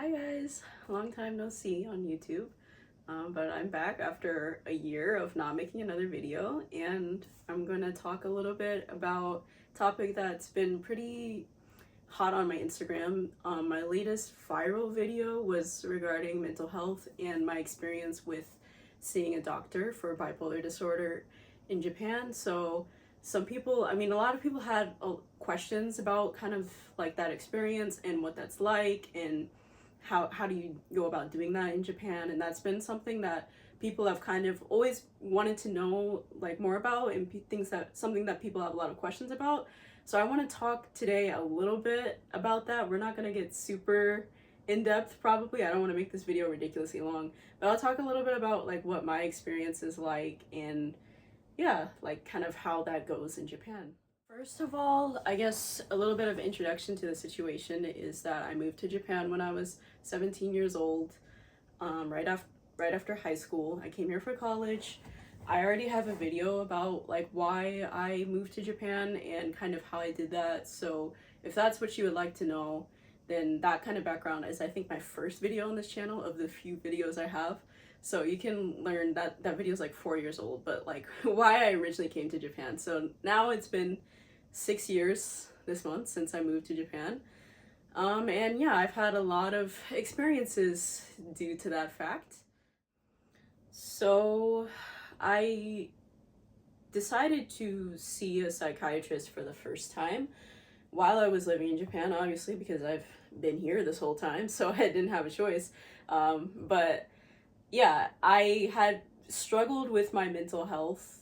Hi guys, long time no see on YouTube, but I'm back after a year of not making another video, and I'm gonna talk a little bit about a topic that's been pretty hot on my Instagram. My latest viral video was regarding mental health and my experience with seeing a doctor for bipolar disorder in Japan. So some people, a lot of people had questions about kind of like that experience and what that's like, and how do you go about doing that in Japan. And that's been something that people have kind of always wanted to know like more about, and things that something that people have a lot of questions about. So I want to talk today a little bit about that. We're not going to get super in depth probably. I don't want to make this video ridiculously long, but I'll talk a little bit about like what my experience is like, and yeah, like kind of how that goes in Japan. First of all, I guess a little bit of introduction to the situation is that I moved to Japan when I was 17 years old, right after high school. I came here for college. I already have a video about like why I moved to Japan and kind of how I did that. So if that's what you would like to know, then that kind of background is, I think, my first video on this channel of the few videos I have. So you can learn that that video is like 4 years old, but like why I originally came to Japan. So now it's been 6 years this month since I moved to Japan. And yeah, I've had a lot of experiences due to that fact. So I decided to see a psychiatrist for the first time while I was living in Japan, obviously, because I've been here this whole time, so I didn't have a choice. But yeah, I had struggled with my mental health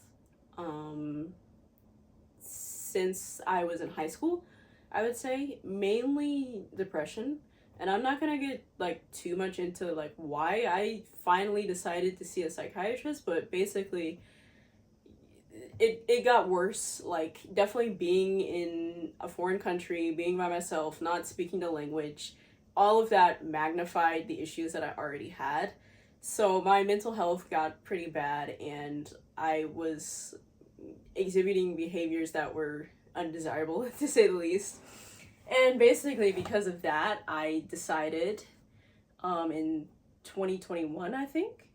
um, since I was in high school, I would say, mainly depression. And I'm not gonna get like too much into like why I finally decided to see a psychiatrist, but basically it got worse. Like, definitely being in a foreign country, being by myself, not speaking the language, all of that magnified the issues that I already had. So my mental health got pretty bad, and I was exhibiting behaviors that were undesirable to say the least. And basically because of that, I decided in 2021, I think,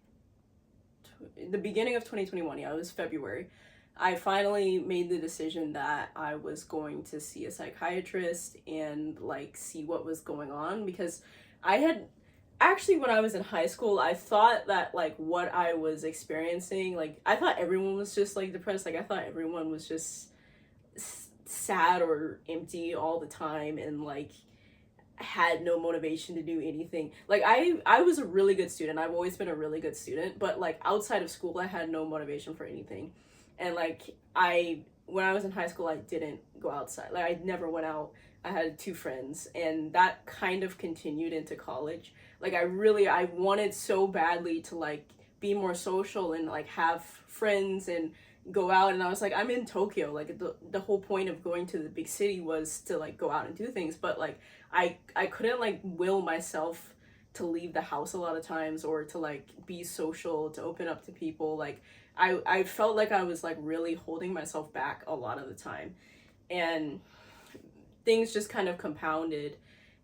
the beginning of 2021, yeah, it was February, I finally made the decision that I was going to see a psychiatrist and like see what was going on, because I had actually, when I was in high school, I thought that like what I was experiencing, like I thought everyone was just like depressed. Like I thought everyone was just sad or empty all the time, and like had no motivation to do anything. Like I was a really good student. I've always been a really good student, but like outside of school I had no motivation for anything. And like I when I was in high school, I didn't go outside. Like I never went out. I had two friends, and that kind of continued into college. Like I wanted so badly to like be more social and like have friends and go out. And I was like, I'm in Tokyo. Like the whole point of going to the big city was to like go out and do things, but like I couldn't like will myself to leave the house a lot of times, or to like be social, to open up to people. Like I felt like I was like really holding myself back a lot of the time, and things just kind of compounded,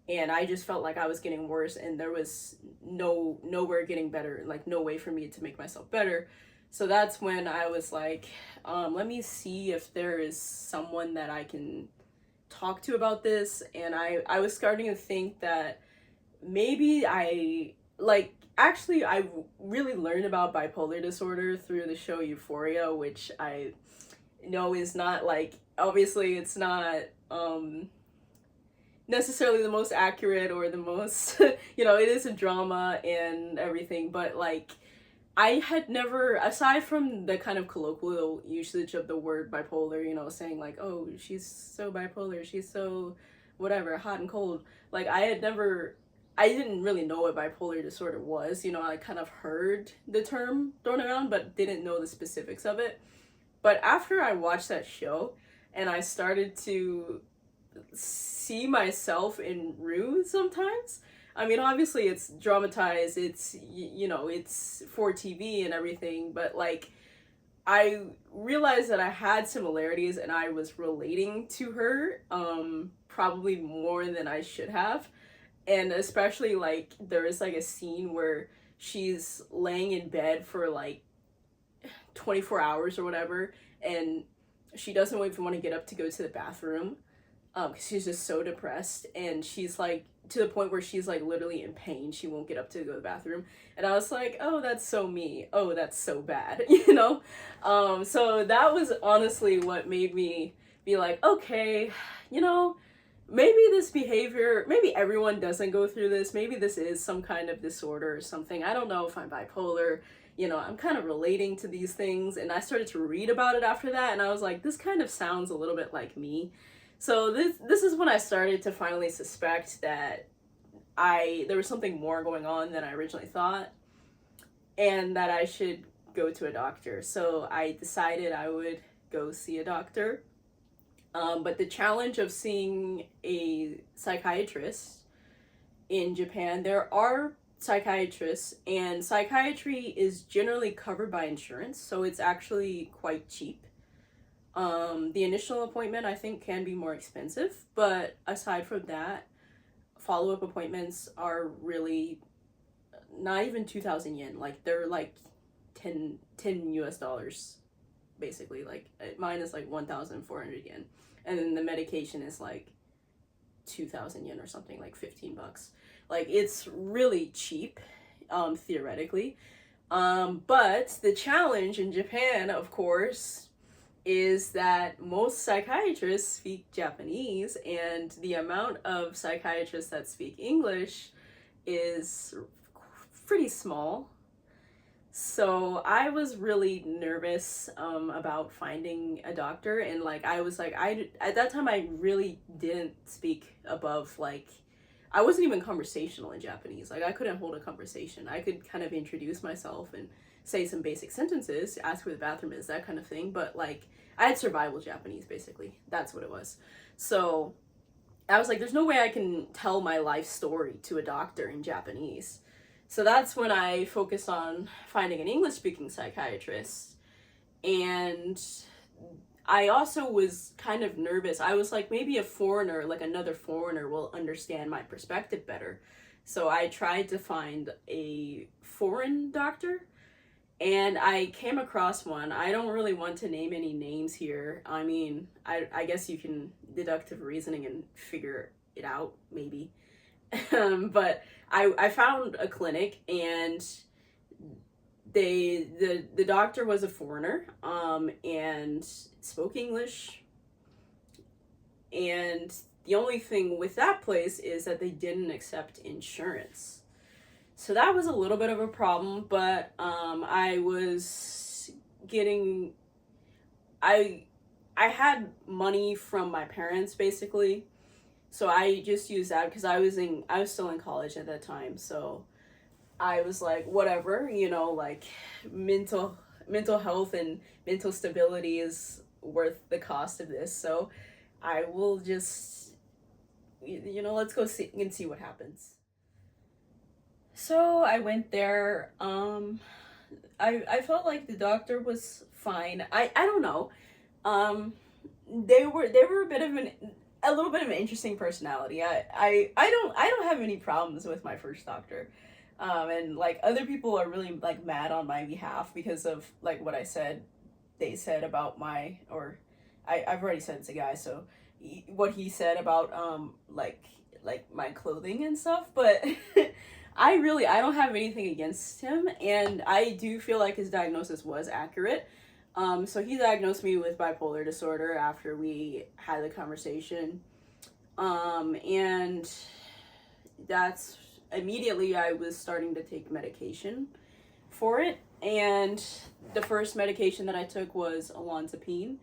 and I just felt like I was getting worse, and there was nowhere getting better, like no way for me to make myself better. So that's when I was like, let me see if there is someone that I can talk to about this. And I was starting to think that maybe I really learned about bipolar disorder through the show Euphoria, which I know is not like, obviously it's not necessarily the most accurate or the most it is a drama and everything, but like I had never, aside from the kind of colloquial usage of the word bipolar, saying like, oh, she's so bipolar, she's so whatever, hot and cold. Like I didn't really know what bipolar disorder was. I kind of heard the term thrown around, but didn't know the specifics of it. But after I watched that show and I started to see myself in Rue sometimes, obviously it's dramatized, it's for TV and everything, but like I realized that I had similarities and I was relating to her probably more than I should have. And especially like there is like a scene where she's laying in bed for like 24 hours or whatever, and she doesn't even want to get up to go to the bathroom, because she's just so depressed, and she's like to the point where she's like literally in pain. She won't get up to go to the bathroom, and I was like, oh, that's so me. Oh, that's so bad, you know. So that was honestly what made me be like, okay, you know, maybe this behavior, maybe everyone doesn't go through this. Maybe this is some kind of disorder or something. I don't know if I'm bipolar. You know, I'm kind of relating to these things, and I started to read about it after that, and I was like, this kind of sounds a little bit like me. So this is when I started to finally suspect that there was something more going on than I originally thought, and that I should go to a doctor. So I decided I would go see a doctor. But the challenge of seeing a psychiatrist in Japan, there are psychiatrists, and psychiatry is generally covered by insurance, so it's actually quite cheap. The initial appointment I think can be more expensive, but aside from that, follow-up appointments are really not even 2,000 yen. Like they're like 10 US dollars basically. Like mine is like 1,400 yen, and then the medication is like 2,000 yen or something, like 15 bucks. Like it's really cheap, theoretically. But the challenge in Japan, of course, is that most psychiatrists speak Japanese, and the amount of psychiatrists that speak English is pretty small. So I was really nervous about finding a doctor, and like I was like, at that time I really didn't speak above like, I wasn't even conversational in Japanese. Like I couldn't hold a conversation. I could kind of introduce myself and say some basic sentences, ask where the bathroom is, that kind of thing. But like I had survival Japanese basically. That's what it was. So I was like, there's no way I can tell my life story to a doctor in Japanese. So that's when I focused on finding an English speaking psychiatrist. And I also was kind of nervous. I was like, maybe a foreigner, like another foreigner, will understand my perspective better. So I tried to find a foreign doctor, and I came across one. I don't really want to name any names here. I mean, I guess you can deductive reasoning and figure it out, maybe. But I found a clinic, and the doctor was a foreigner, and spoke English. And the only thing with that place is that they didn't accept insurance. So that was a little bit of a problem, but I was getting, I had money from my parents basically. So I just used that because I was still in college at that time. So I was like, whatever, you know, like mental health and mental stability is worth the cost of this. So I will just, you know, let's go see and see what happens. So I went there. I felt like the doctor was fine. I don't know. Um, they were a little bit of an interesting personality. I don't have any problems with my first doctor. And like other people are really like mad on my behalf because of like what I said, they said about my, or I've already said it's a guy, so what he said about like my clothing and stuff, but I don't have anything against him, and I do feel like his diagnosis was accurate. So he diagnosed me with bipolar disorder after we had the conversation. And that's immediately I was starting to take medication for it. And the first medication that I took was olanzapine.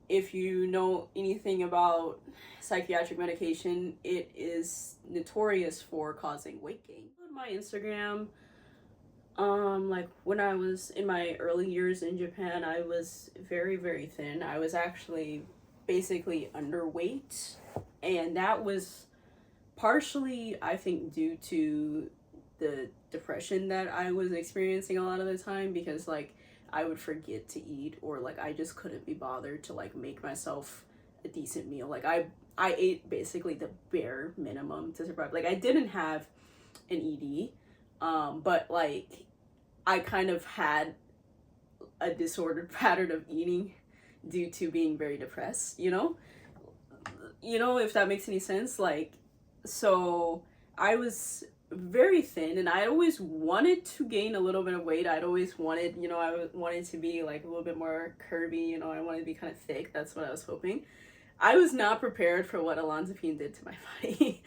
If you know anything about psychiatric medication, it is notorious for causing weight gain. On my Instagram, like when I was in my early years in Japan, I was very, very thin. I was actually basically underweight, and that was partially, I think, due to the depression that I was experiencing a lot of the time, because like I would forget to eat, or like I just couldn't be bothered to like make myself a decent meal. Like I ate basically the bare minimum to survive. Like I didn't have an ED, but like I kind of had a disordered pattern of eating due to being very depressed, you know, if that makes any sense. Like, so I was very thin, and I always wanted to gain a little bit of weight. I'd always wanted, I wanted to be like a little bit more curvy, I wanted to be kind of thick. That's what I was hoping. I was not prepared for what olanzapine did to my body.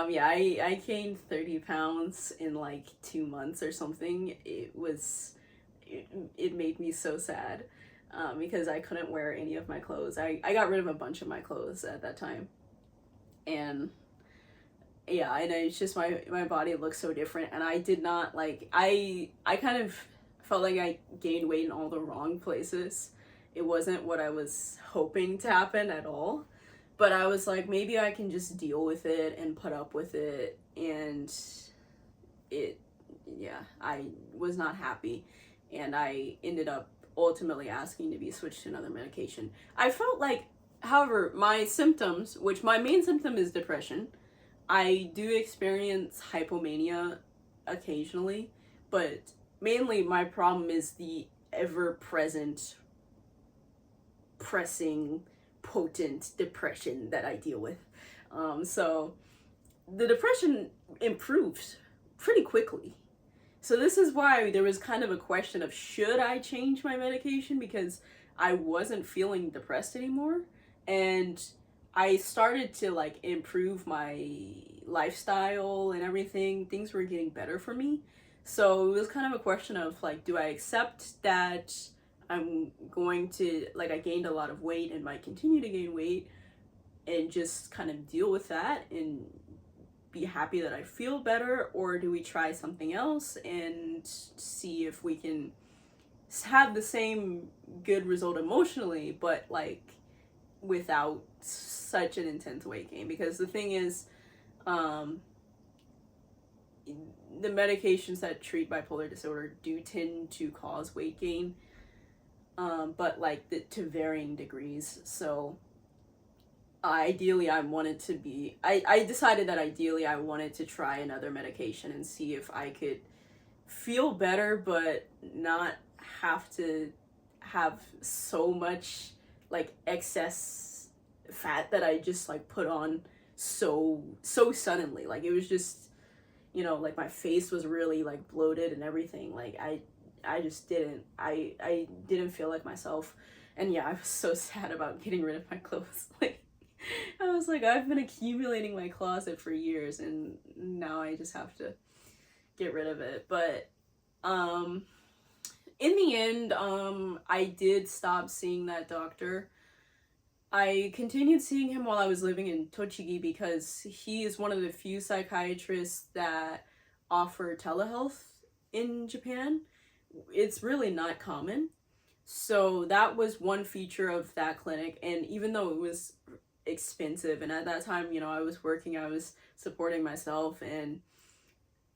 Yeah, I gained 30 pounds in like 2 months or something. It made me so sad, because I couldn't wear any of my clothes. I got rid of a bunch of my clothes at that time. And yeah, and it's just my body looked so different, and I did not like, I kind of felt like I gained weight in all the wrong places. It wasn't what I was hoping to happen at all. But I was like, maybe I can just deal with it and put up with it. And yeah, I was not happy. And I ended up ultimately asking to be switched to another medication. I felt like, however, my symptoms, which my main symptom is depression, I do experience hypomania occasionally, but mainly my problem is the ever-present, pressing, potent depression that I deal with. So the depression improved pretty quickly. So this is why there was kind of a question of, should I change my medication, because I wasn't feeling depressed anymore, and I started to like improve my lifestyle and everything. Things were getting better for me. So it was kind of a question of like, do I accept that I'm going to, like, I gained a lot of weight and might continue to gain weight, and just kind of deal with that and be happy that I feel better? Or do we try something else and see if we can have the same good result emotionally, but like without such an intense weight gain? Because the thing is, the medications that treat bipolar disorder do tend to cause weight gain, but like to varying degrees. So ideally I wanted to be, I decided that ideally I wanted to try another medication and see if I could feel better, but not have to have so much like excess fat that I just like put on so suddenly. Like it was just, like my face was really like bloated and everything. Like I just I didn't feel like myself. And yeah, I was so sad about getting rid of my clothes. Like I was like, I've been accumulating my closet for years, and now I just have to get rid of it. But in the end, I did stop seeing that doctor. I continued seeing him while I was living in Tochigi, because he is one of the few psychiatrists that offer telehealth in Japan. It's really not common. So that was one feature of that clinic. And even though it was expensive, and at that time, I was working, I was supporting myself, and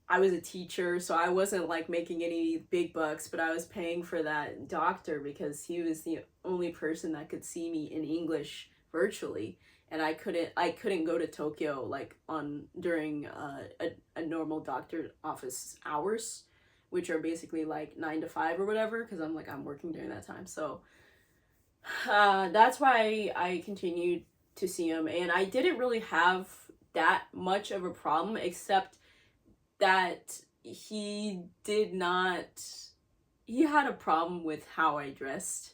I was a teacher, so I wasn't like making any big bucks, but I was paying for that doctor because he was the only person that could see me in English virtually, and I couldn't go to Tokyo like during a normal doctor office hours, which are basically like 9 to 5 or whatever, because I'm working during that time. So that's why I continued to see him, and I didn't really have that much of a problem, except that he had a problem with how I dressed.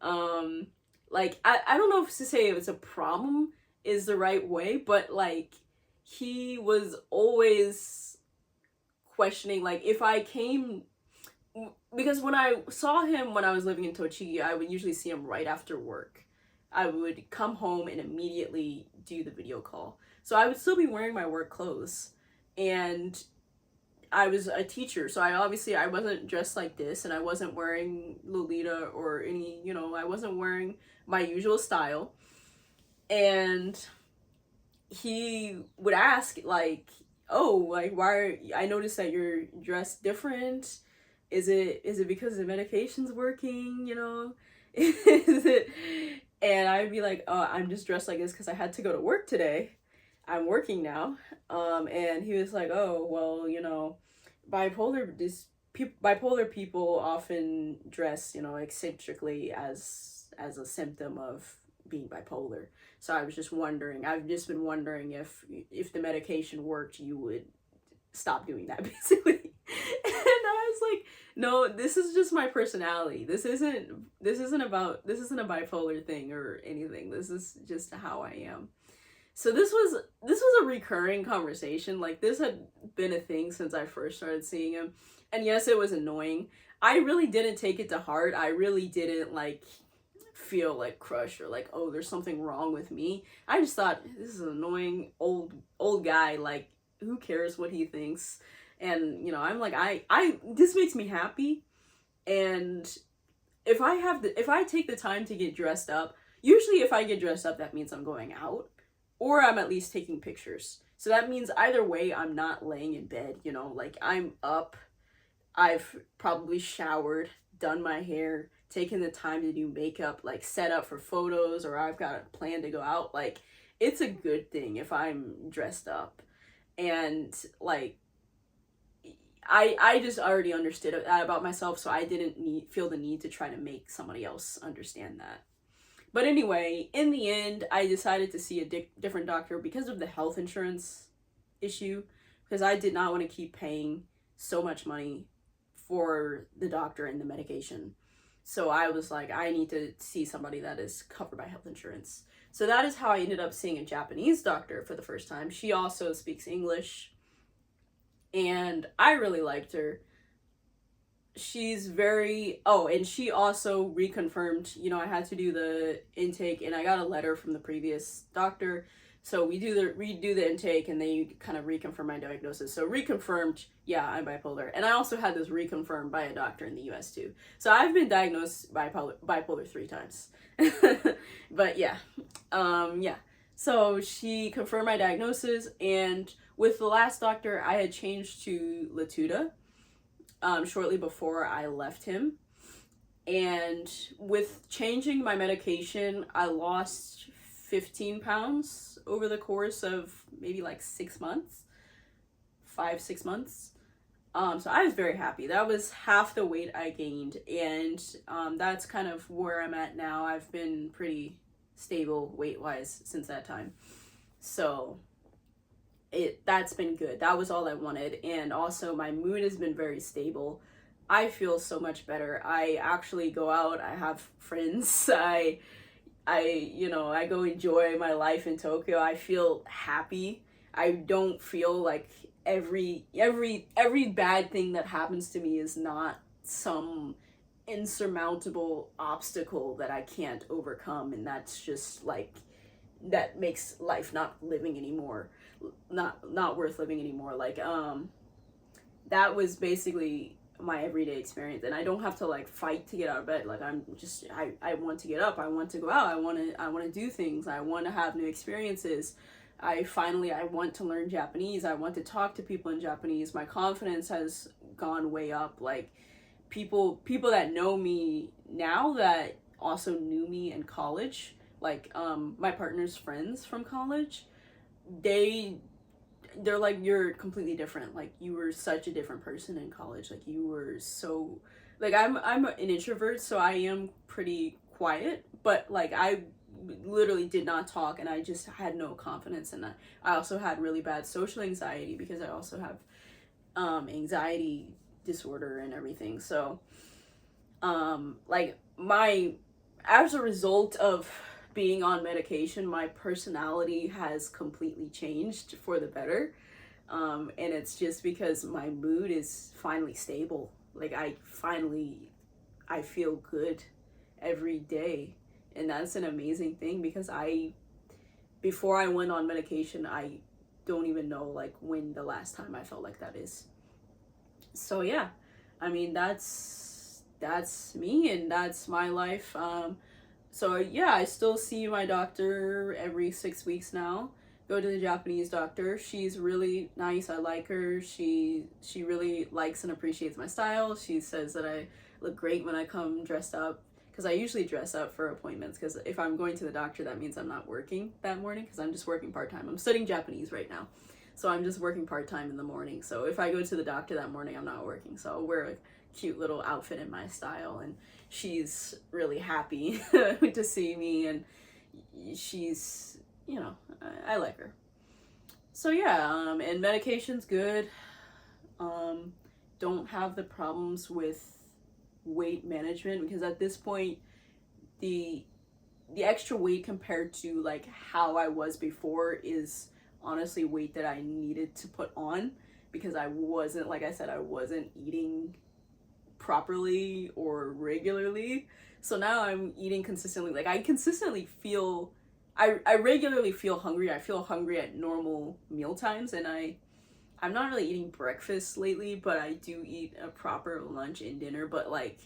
Like I don't know if to say it was a problem is the right way, but like he was always questioning, like if I came, because when I saw him when I was living in Tochigi, I would usually see him right after work. I would come home and immediately do the video call. So I would still be wearing my work clothes, and I was a teacher, so I wasn't dressed like this, and I wasn't wearing Lolita or any, I wasn't wearing my usual style. And he would ask like, oh, like I noticed that you're dressed different. Is it because the medication's working, is And I'd be like, oh, I'm just dressed like this because I had to go to work today. I'm working now. And he was like, oh, well, you know, bipolar people often dress, you know, eccentrically as a symptom of being bipolar. So I was just wondering, I've just been wondering if the medication worked, you would stop doing that basically. And I was like, no, this is just my personality. This isn't a bipolar thing or anything. This is just how I am. So this was a recurring conversation. Like, this had been a thing since I first started seeing him. And yes, it was annoying. I really didn't take it to heart. I really didn't like feel like crushed or like, oh, there's something wrong with me. I just thought, this is an annoying old guy, like, who cares what he thinks? And you know, I'm like, I this makes me happy. And if I take the time to get dressed up, usually if I get dressed up, that means I'm going out or I'm at least taking pictures. So that means either way, I'm not laying in bed, you know, like I'm up, I've probably showered, done my hair, taken the time to do makeup, like set up for photos, or I've got a plan to go out. Like, it's a good thing if I'm dressed up. And like, I just already understood that about myself, so I didn't feel the need to try to make somebody else understand that. But anyway, in the end, I decided to see a different doctor because of the health insurance issue, because I did not want to keep paying so much money for the doctor and the medication. So I was like, I need to see somebody that is covered by health insurance. So that is how I ended up seeing a Japanese doctor for the first time. She also speaks English, and I really liked her. She's very, oh, and she also reconfirmed, you know, I had to do the intake, and I got a letter from the previous doctor. So we redo the intake, and they kind of reconfirm my diagnosis. So reconfirmed, yeah, I'm bipolar. And I also had this reconfirmed by a doctor in the US too. So I've been diagnosed bipolar 3 times. But yeah. Yeah. So she confirmed my diagnosis, and with the last doctor, I had changed to Latuda shortly before I left him. And with changing my medication, I lost 15 pounds over the course of maybe like 6 months, 5-6 months. So I was very happy. That was half the weight I gained, and that's kind of where I'm at now. I've been pretty stable weight-wise since that time. So that's been good. That was all I wanted. And also my mood has been very stable. I feel so much better. I actually go out, I have friends, I go enjoy my life in Tokyo. I feel happy. I don't feel like every bad thing that happens to me is not some insurmountable obstacle that I can't overcome, and that's just like, that makes life not living anymore, not worth living anymore. Like, that was basically my everyday experience, and I don't have to like fight to get out of bed. Like, I want to get up, I want to go out, I want to do things, I want to have new experiences. I want to learn Japanese, I want to talk to people in Japanese. My confidence has gone way up. Like, people that know me now that also knew me in college, like my partner's friends from college, they're like, you're completely different. Like, you were such a different person in college. Like, you were so, like, I'm an introvert, so I am pretty quiet, but like, I literally did not talk, and I just had no confidence in that. I also had really bad social anxiety because I also have anxiety disorder and everything. So like, as a result of being on medication, my personality has completely changed for the better. And it's just because my mood is finally stable. Like, I feel good every day. And that's an amazing thing, because before I went on medication, I don't even know like when the last time I felt like that is. So yeah, I mean, that's me, and that's my life. So yeah, I still see my doctor every 6 weeks now. Go to the Japanese doctor. She's really nice. I like her. She really likes and appreciates my style. She says that I look great when I come dressed up. because I usually dress up for appointments, because if I'm going to the doctor, that means I'm not working that morning, because I'm just working part-time. I'm studying Japanese right now, so I'm just working part-time in the morning. So if I go to the doctor that morning, I'm not working, so I'll wear a cute little outfit in my style, and she's really happy to see me, and she's, you know, I like her. So yeah, and medication's good. Don't have the problems with weight management, because at this point, the extra weight compared to like how I was before is honestly weight that I needed to put on, because I wasn't, like I said, I wasn't eating properly or regularly. So now I'm eating consistently. Like I consistently feel, I regularly feel hungry. I feel hungry at normal meal times, and I'm not really eating breakfast lately, but I do eat a proper lunch and dinner. But like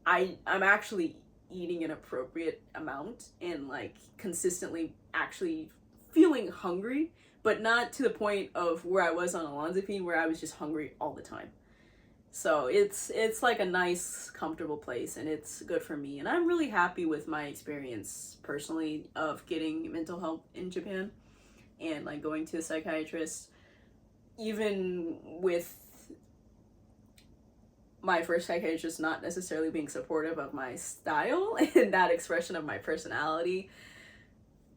I'm actually eating an appropriate amount, and like consistently actually feeling hungry, but not to the point of where I was on olanzapine, where I was just hungry all the time. So it's like a nice, comfortable place, and it's good for me. And I'm really happy with my experience personally of getting mental health in Japan, and like going to a psychiatrist, even with my first psychiatrist not necessarily being supportive of my style and that expression of my personality.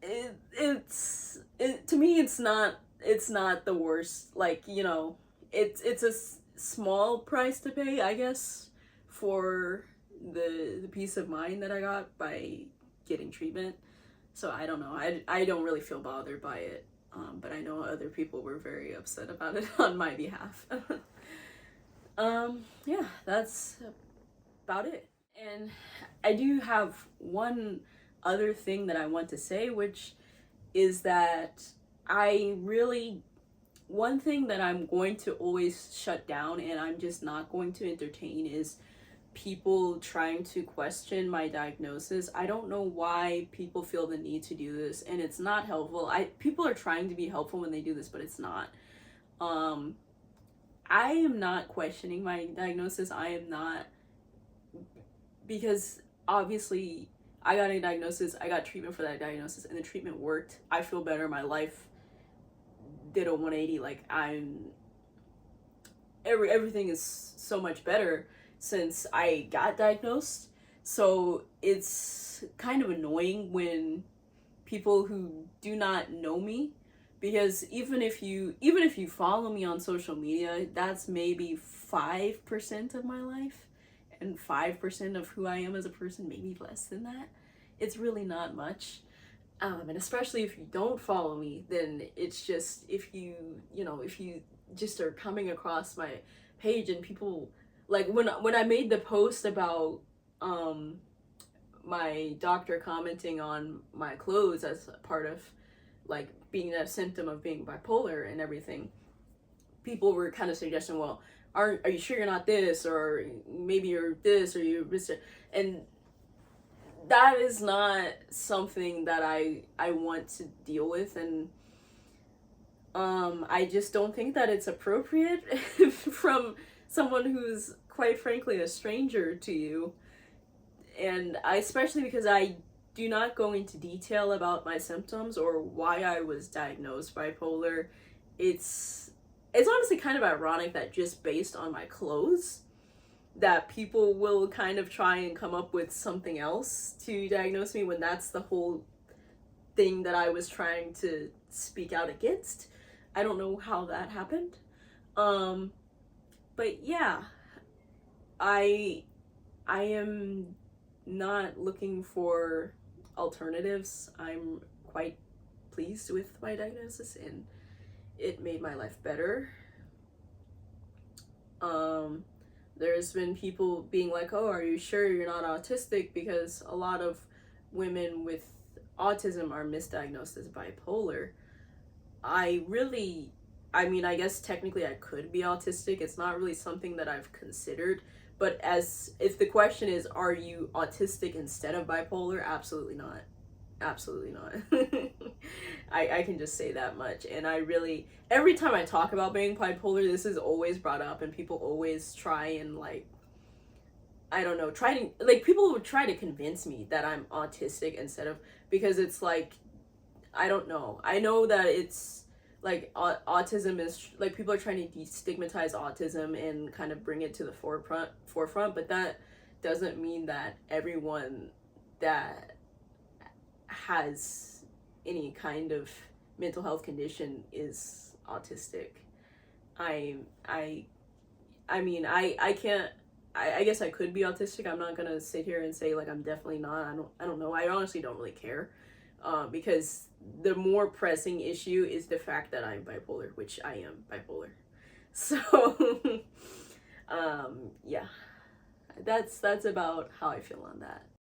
To me, it's not the worst. Like, you know, it's a small price to pay, I guess, for the peace of mind that I got by getting treatment. So I don't know. I don't really feel bothered by it. But I know other people were very upset about it on my behalf. Yeah, that's about it. And I do have one other thing that I want to say, which is that one thing that I'm going to always shut down, and I'm just not going to entertain, is people trying to question my diagnosis. I don't know why people feel the need to do this, and it's not helpful. People are trying to be helpful when they do this, but it's not. I am not questioning my diagnosis. I am not, because obviously I got a diagnosis, I got treatment for that diagnosis, and the treatment worked. I feel better. My life did a 180. Like everything is so much better since I got diagnosed. So it's kind of annoying when people who do not know me, because even if you follow me on social media, that's maybe 5% of my life, and 5% of who I am as a person, maybe less than that. It's really not much. And especially if you don't follow me, then it's just, if you just are coming across my page, and people, like when I made the post about my doctor commenting on my clothes as part of like being a symptom of being bipolar and everything, people were kind of suggesting, well, are you sure you're not this, or maybe you're this, or you're this, and that is not something that I want to deal with. And I just don't think that it's appropriate from someone who's quite frankly a stranger to you. And especially because I do not go into detail about my symptoms or why I was diagnosed bipolar. It's honestly kind of ironic that just based on my clothes, that people will kind of try and come up with something else to diagnose me, when that's the whole thing that I was trying to speak out against. I don't know how that happened. But yeah, I am not looking for alternatives. I'm quite pleased with my diagnosis, and it made my life better. There's been people being like, oh, are you sure you're not autistic? Because a lot of women with autism are misdiagnosed as bipolar. I guess technically I could be autistic. It's not really something that I've considered. But if the question is, are you autistic instead of bipolar? Absolutely not. Absolutely not. I can just say that much. And every time I talk about being bipolar, this is always brought up, and people always try and like I don't know, trying to, like, people would try to convince me that I'm autistic instead of, because it's like, I don't know. I know that it's like autism is like, people are trying to destigmatize autism and kind of bring it to the forefront, but that doesn't mean that everyone that has any kind of mental health condition is autistic. I I I mean, I can't. I guess I could be autistic. I'm not gonna sit here and say like I'm definitely not. I don't know. I honestly don't really care, because the more pressing issue is the fact that I'm bipolar, which I am bipolar. So, yeah, that's about how I feel on that.